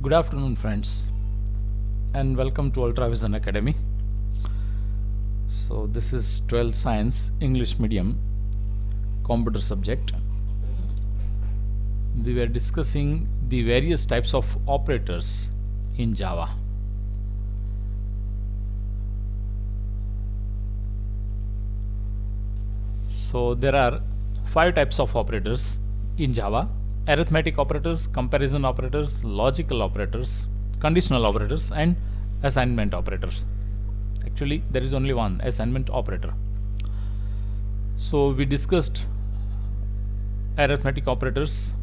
Good afternoon, friends, and welcome to Ultravision Academy. So, this is 12th Science English Medium computer subject. We were discussing the various types of operators in Java. So, there are 5 types of operators in Java: arithmetic operators, comparison operators, logical operators, conditional operators, and assignment operators. Actually, there is only one assignment operator. So we discussed arithmetic operators.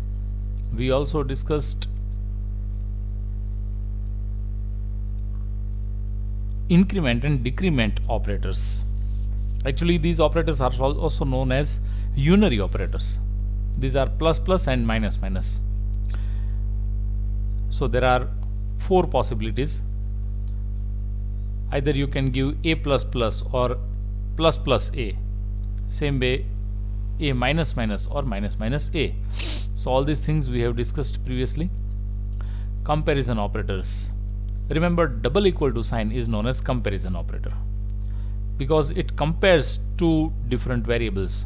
We also discussed increment and decrement operators. Actually, these operators are also known as unary operators. These are plus plus and minus minus. So there are 4 possibilities. Either you can give a plus plus or plus plus a. Same way, a minus minus or minus minus a. So all these things we have discussed previously. Comparison operators. Remember, double equal to sign is known as comparison operator because it compares two different variables.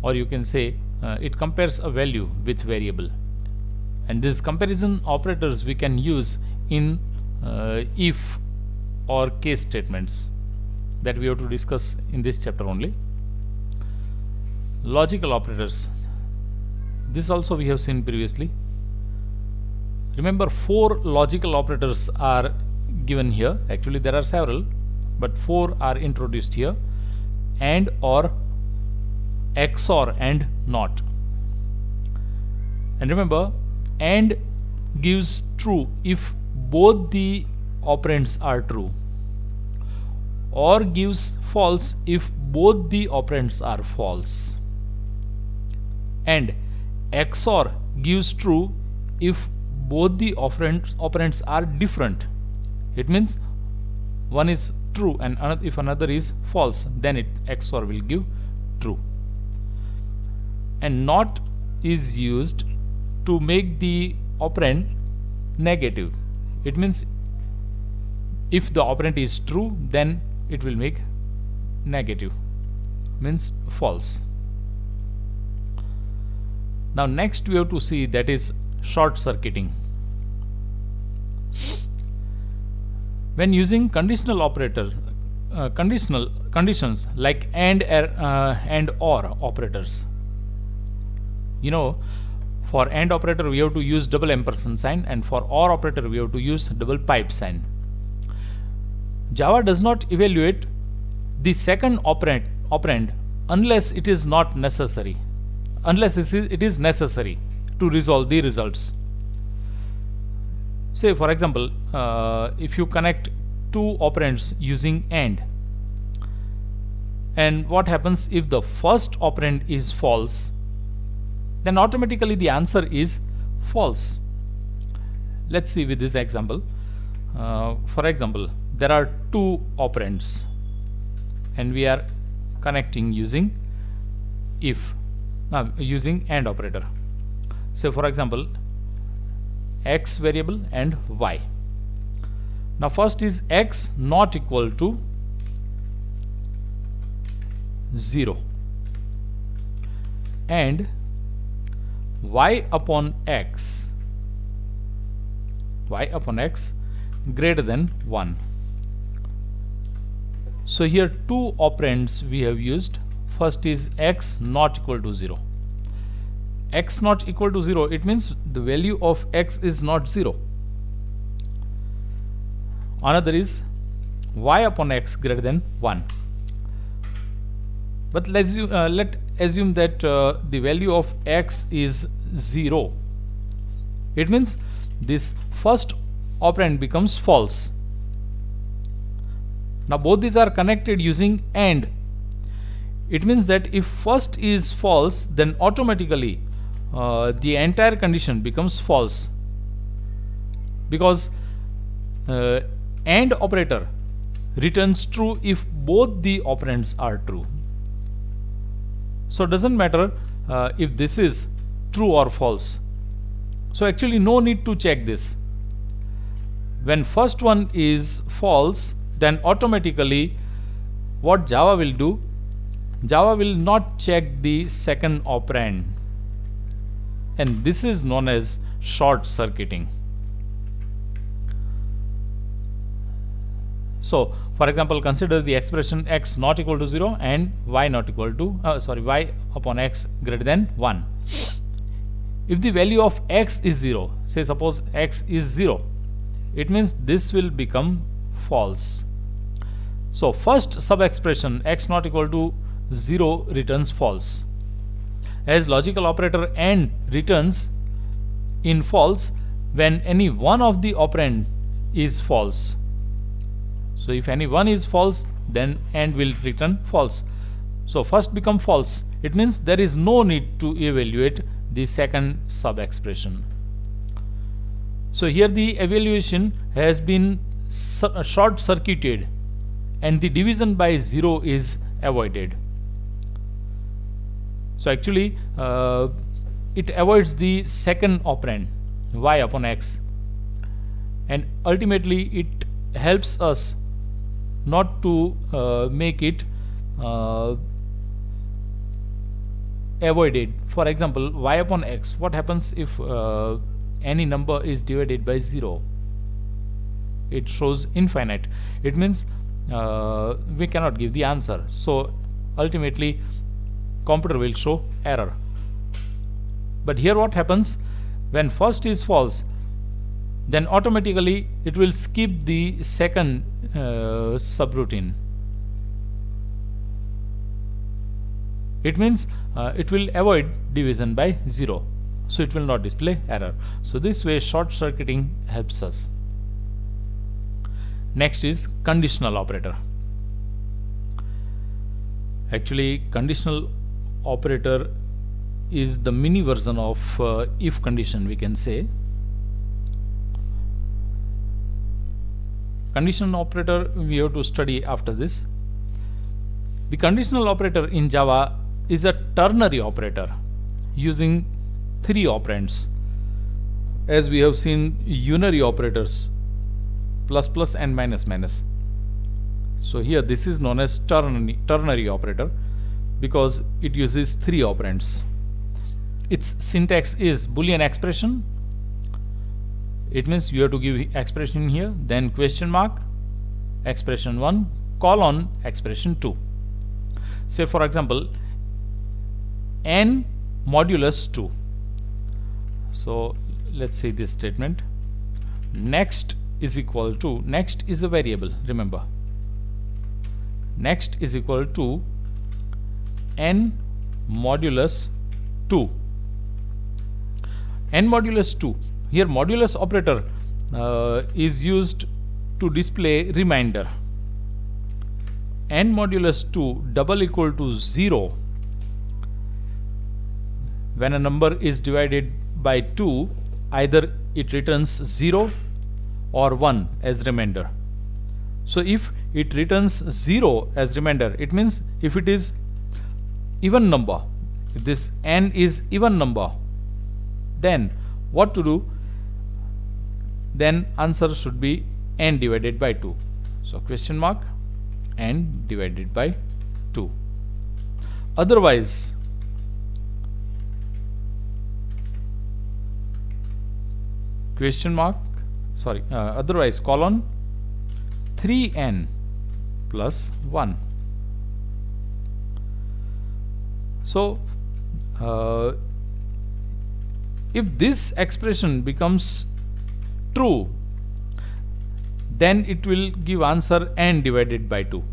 Or you can say it compares a value with variable, and these comparison operators we can use in if or case statements that we have to discuss in this chapter only. Logical operators, this also we have seen previously. Remember, 4 logical operators are given here. Actually there are several, but 4 are introduced here: and, or, XOR, and NOT. And remember, AND gives true if both the operands are true, OR gives false if both the operands are false, and XOR gives true if both the operands are different. It means one is true and if another is false, then XOR will give true. And NOT is used to make the operand negative. It means if the operand is true, then it will make negative, means false. Now next we have to see, that is short circuiting. When using conditional operators, conditions like and or operators, for AND operator we have to use double ampersand sign, and for OR operator we have to use double pipe sign. Java does not evaluate the second operand unless it is not necessary, unless it is necessary to resolve the results. Say for example, if you connect 2 operands using AND, and what happens if the first operand is false, then automatically the answer is false. Let's see with this example. For example, there are 2 operands and we are connecting using using AND operator. So for example, X variable and Y. Now first is X not equal to 0 and y upon x greater than 1. So here 2 operands we have used. First is x not equal to 0. X not equal to 0, it means the value of x is not 0. Another is y upon x greater than 1. But let assume that the value of x is 0. It means this first operand becomes false. Now both these are connected using AND. It means that if first is false, then automatically the entire condition becomes false, because AND operator returns true if both the operands are true. So it doesn't matter if this is true or false. So actually no need to check this. When first one is false, then automatically what Java will do, Java will not check the second operand, and this is known as short circuiting. So for example, consider the expression x not equal to 0 and y not equal to y upon x greater than 1. If the value of x is 0, say suppose x is 0, it means this will become false. So first sub expression x not equal to 0 returns false. As logical operator AND returns in false when any one of the operand is false. So if any one is false, then AND will return false. So first become false. It means there is no need to evaluate the second sub expression. So here the evaluation has been short circuited and the division by 0 is avoided. So actually it avoids the second operand y upon x, and ultimately it helps us not to make it avoided. For example, y upon x, what happens if any number is divided by 0? It shows infinite. It means we cannot give the answer. So ultimately computer will show error. But here what happens, when first is false, then automatically it will skip the second subroutine. It means it will avoid division by 0, so it will not display error. So this way short circuiting helps us. Next is conditional operator. Actually, conditional operator is the mini version of if condition, we can say. Conditional operator we have to study after this. The conditional operator in Java is a ternary operator using 3 operands. As we have seen unary operators, plus plus and minus minus. So here this is known as ternary operator because it uses 3 operands. Its syntax is Boolean expression. It means you have to give expression here, then question mark, expression 1, colon, expression 2. Say for example, n modulus 2. So let's see this statement. Next is equal to, next is a variable, remember. Next is equal to n modulus 2. N modulus 2. Here modulus operator is used to display remainder. N modulus 2 double equal to 0. When a number is divided by 2, either it returns 0 or 1 as remainder. So if it returns 0 as remainder, it means if it is even number, if this n is even number, then what to do? Then answer should be n divided by 2. So question mark, n divided by 2. Otherwise, question mark, otherwise colon 3n plus 1. So if this expression becomes true, then it will give answer n divided by 2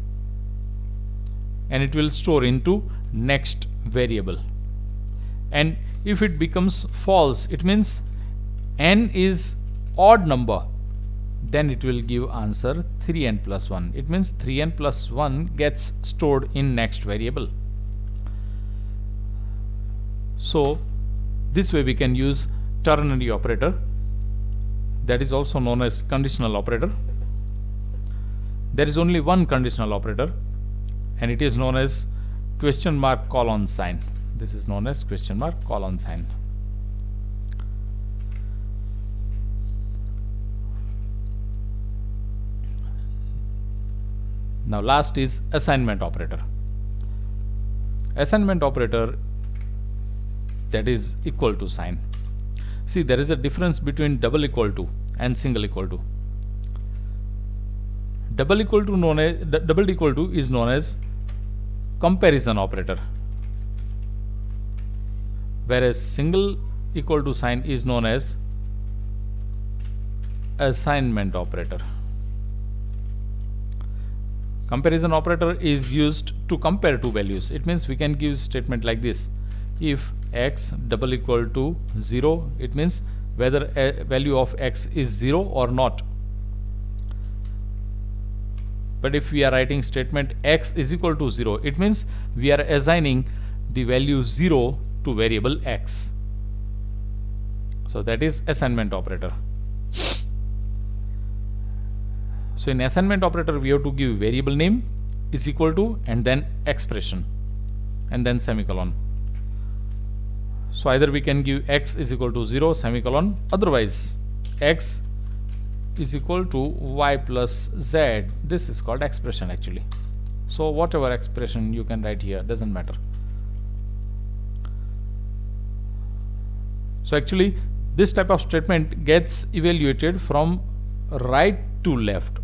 and it will store into next variable. And if it becomes false, it means n is odd number, then it will give answer 3n plus 1. It means 3n plus 1 gets stored in next variable. So this way we can use ternary operator, that is also known as conditional operator. There is only one conditional operator and it is known as question mark colon sign. This is known as question mark colon sign. Now last is assignment operator. Assignment operator, that is equal to sign. See, there is a difference between double equal to and single equal to. Double equal to is known as comparison operator, whereas single equal to sign is known as assignment operator. Comparison operator is used to compare two values. It means we can give statement like this: if x double equal to 0, it means whether a value of x is 0 or not. But if we are writing statement x is equal to 0, it means we are assigning the value 0 to variable x. So that is assignment operator. So in assignment operator, we have to give variable name is equal to and then expression and then semicolon. So either we can give x is equal to 0 semicolon, otherwise x is equal to y plus z. This is called expression actually. So whatever expression you can write here, doesn't matter. So actually this type of statement gets evaluated from right to left.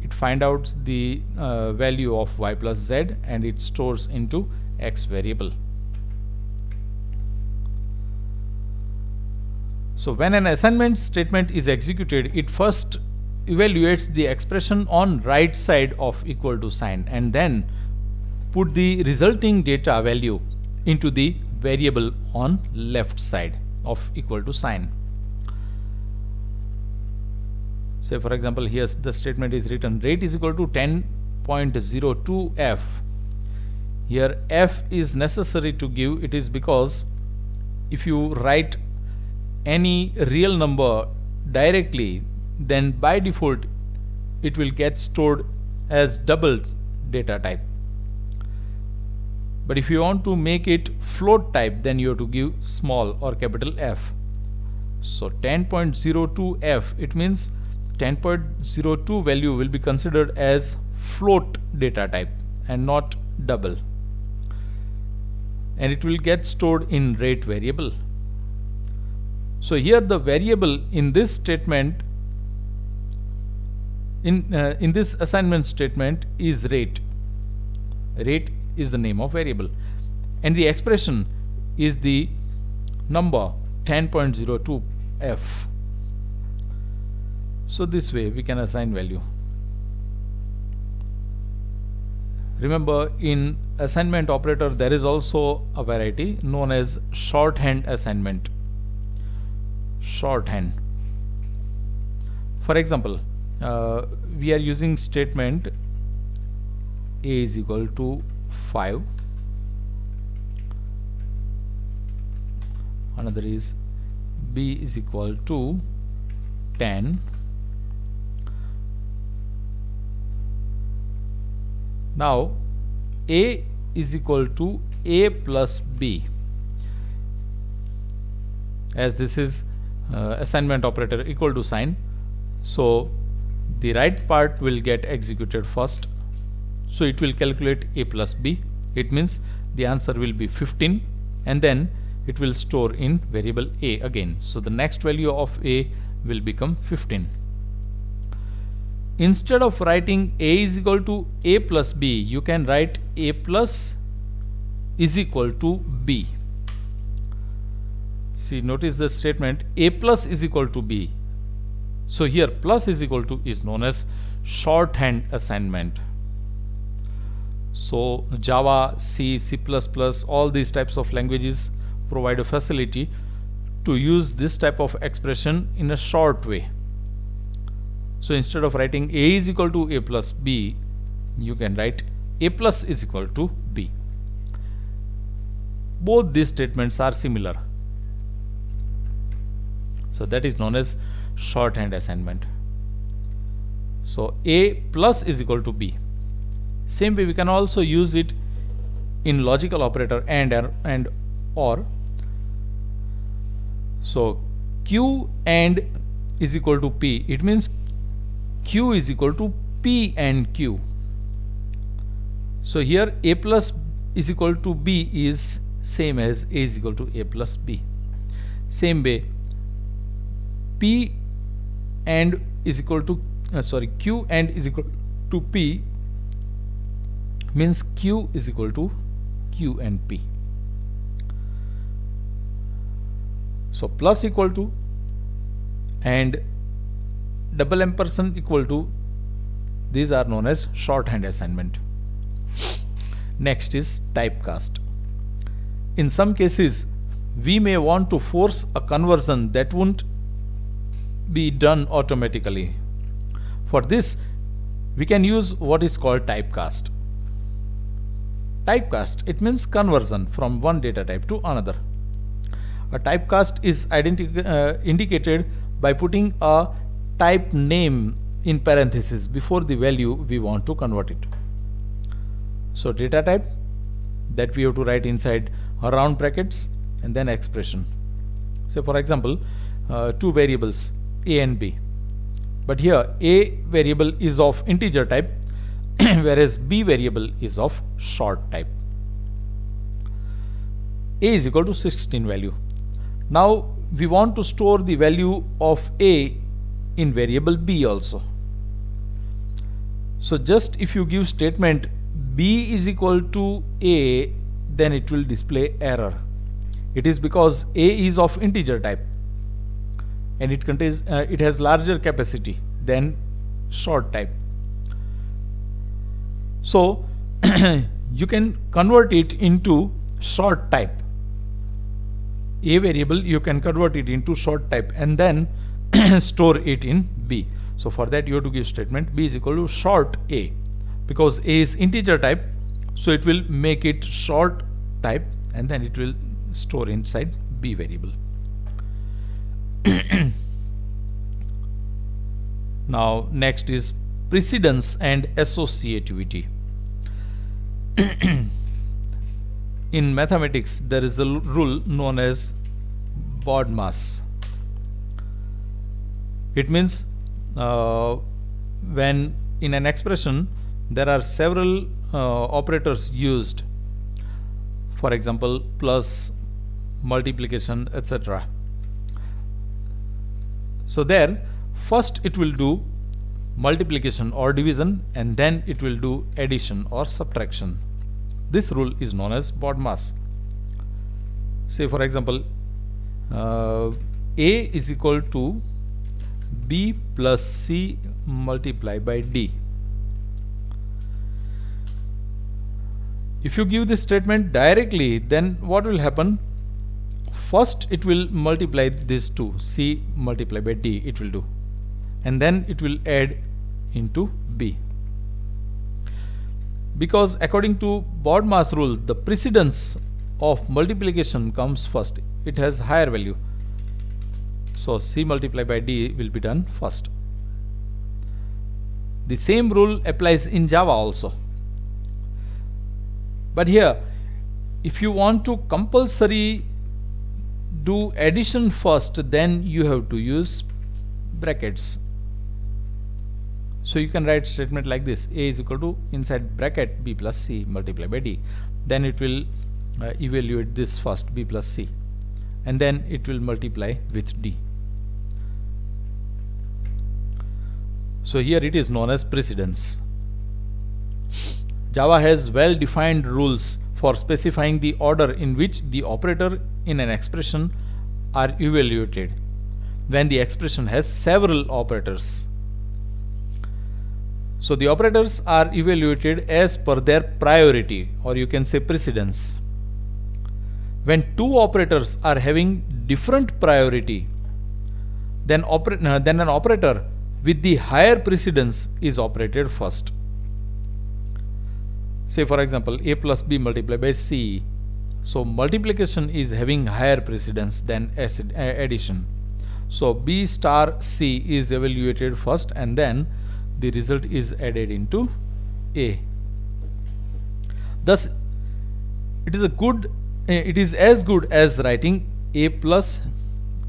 It finds out the value of y plus z and it stores into x variable. So when an assignment statement is executed, it first evaluates the expression on right side of equal to sign and then put the resulting data value into the variable on left side of equal to sign. Say for example, here the statement is written rate is equal to 10.02 f. Here f is necessary to give. It is because if you write any real number directly, then by default it will get stored as double data type. But if you want to make it float type, then you have to give small or capital F. So 10.02 f, it means 10.02 value will be considered as float data type and not double, and it will get stored in rate variable. So here the variable in this statement, in this assignment statement, is rate. Rate is the name of variable and the expression is the number 10.02 f. So this way we can assign value. Remember, in assignment operator there is also a variety known as shorthand assignment. Shorthand. For example, we are using statement a is equal to 5. Another is b is equal to 10. Now a is equal to a plus b. As this is assignment operator equal to sign, so the right part will get executed first. So it will calculate a plus b. It means the answer will be 15 and then it will store in variable a again. So the next value of a will become 15. Instead of writing a is equal to a plus b, you can write a plus is equal to b. See, notice the statement a plus is equal to b. So here plus is equal to is known as shorthand assignment. So Java, C, C++, all these types of languages provide a facility to use this type of expression in a short way. So instead of writing a is equal to a plus b, you can write a plus is equal to b. Both these statements are similar. So that is known as shorthand assignment. So a plus is equal to b. Same way we can also use it in logical operator and or. So q and is equal to p. It means q is equal to p and q. So here a plus is equal to b is same as a is equal to a plus b. Same way, p and is equal to q and is equal to p means q is equal to q and p. So plus equal to and double ampersand equal to, these are known as shorthand assignment. Next is typecast. In some cases, we may want to force a conversion that won't be done automatically. For this, we can use what is called typecast. Typecast, it means conversion from one data type to another. A typecast is indicated by putting a type name in parentheses before the value we want to convert it. So data type, that we have to write inside round brackets and then expression. So for example, two variables a and b, but here a variable is of integer type whereas b variable is of short type. A is equal to 16 value. Now we want to store the value of a in variable b also. So just if you give statement b is equal to a, then it will display error. It is because a is of integer type and it contains it has larger capacity than short type. So you can convert it into short type. A variable you can convert it into short type and then store it in b. So for that you have to give statement b is equal to short a, because a is integer type, so it will make it short type and then it will store inside b variable. Now next is precedence and associativity. In mathematics, there is a rule known as BODMAS. It means when in an expression there are several operators used, for example plus, multiplication, etc. So there first it will do multiplication or division and then it will do addition or subtraction. This rule is known as BODMAS. Say for example, a is equal to b plus c multiplied by d. If you give this statement directly, then what will happen? First it will multiply these two, c multiplied by d it will do, and then it will add into b. Because according to BODMAS rule, the precedence of multiplication comes first. It has higher value. So c multiplied by d will be done first. The same rule applies in Java also. But here, if you want to compulsory do addition first, then you have to use brackets. So you can write statement like this: a is equal to inside bracket b plus c multiplied by d. Then it will evaluate this first, b plus c, and then it will multiply with d. So here it is known as precedence. Java has well-defined rules for specifying the order in which the operator in an expression are evaluated when the expression has several operators. So the operators are evaluated as per their priority, or you can say precedence. When two operators are having different priority, then an operator with the higher precedence is operated first. Say for example, a plus b multiplied by c. So multiplication is having higher precedence than addition. So b star c is evaluated first and then the result is added into a. Thus it is as good as writing a plus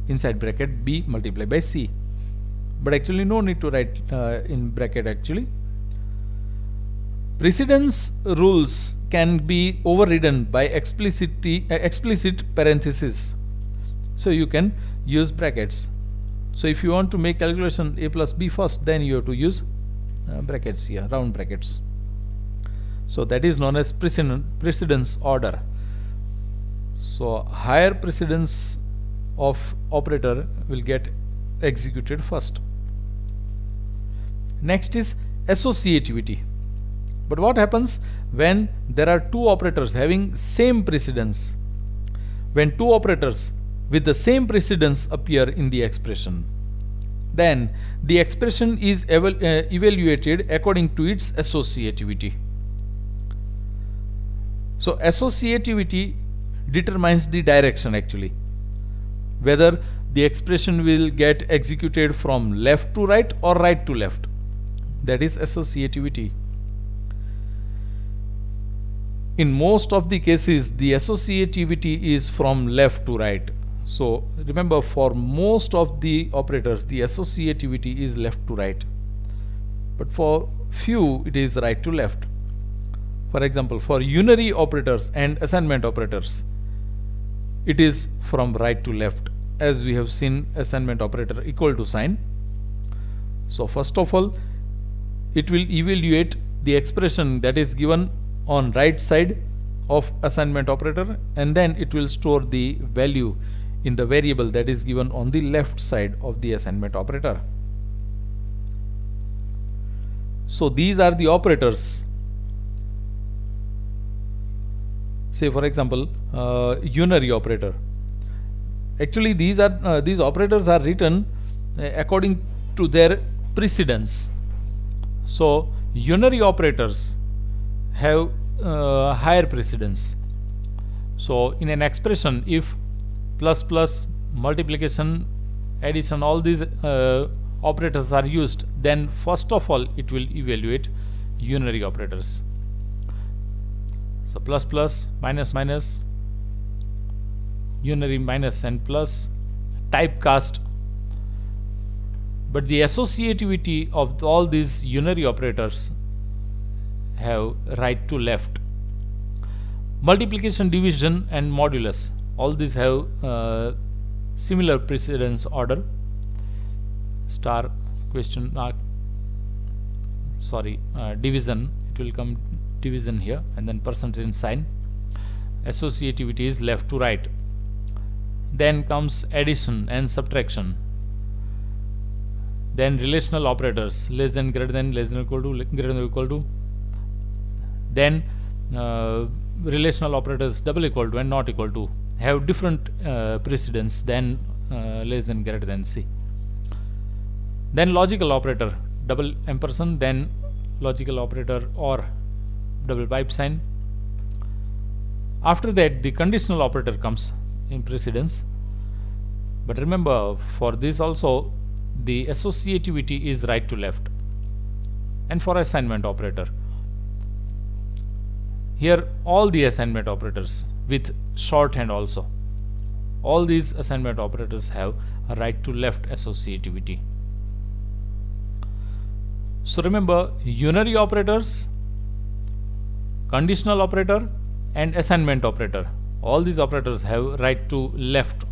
inside bracket b multiplied by c, but actually no need to write in bracket actually. Precedence rules can be overridden by explicit parenthesis. So you can use brackets. So if you want to make calculation a plus b first, then you have to use brackets here, round brackets. So that is known as precedence order. So higher precedence of operator will get executed first. Next is associativity. But what happens when there are two operators having same precedence? When two operators with the same precedence appear in the expression, then the expression is evaluated according to its associativity. So associativity determines the direction actually, whether the expression will get executed from left to right or right to left. That is associativity. In most of the cases, the associativity is from left to right. So remember, for most of the operators, the associativity is left to right, but for few it is right to left. For example, for unary operators and assignment operators, it is from right to left, as we have seen assignment operator equal to sign. So first of all, it will evaluate the expression that is given on right side of assignment operator, and then it will store the value in the variable that is given on the left side of the assignment operator. So these are the operators. Say for example, unary operator. Actually these operators are written according to their precedence. So unary operators have higher precedence. So in an expression, if plus plus, multiplication, addition, all these operators are used, then first of all it will evaluate unary operators. So plus plus, minus minus, unary minus and plus, typecast. But the associativity of all these unary operators have right to left. Multiplication, division and modulus, all these have similar precedence order. Star, question mark, division, it will come division here, and then percentage sign. Associativity is left to right. Then comes addition and subtraction. Then relational operators, less than, greater than, less than or equal to, greater than or equal to. Then relational operators double equal to and not equal to have different precedence than less than, greater than, C. Then logical operator, double ampersand, then logical operator or double pipe sign. After that the conditional operator comes in precedence. But remember, for this also the associativity is right to left. And for assignment operator, here all the assignment operators with shorthand also, all these assignment operators have a right to left associativity. So remember, unary operators, conditional operator and assignment operator, all these operators have right to left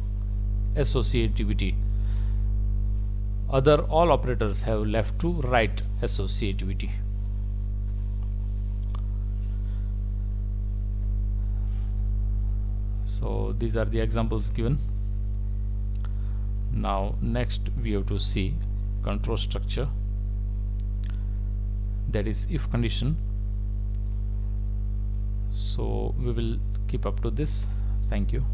associativity. Other all operators have left to right associativity. So these are the examples given. Now next we have to see control structure, that is if condition. So we will keep up to this. Thank you.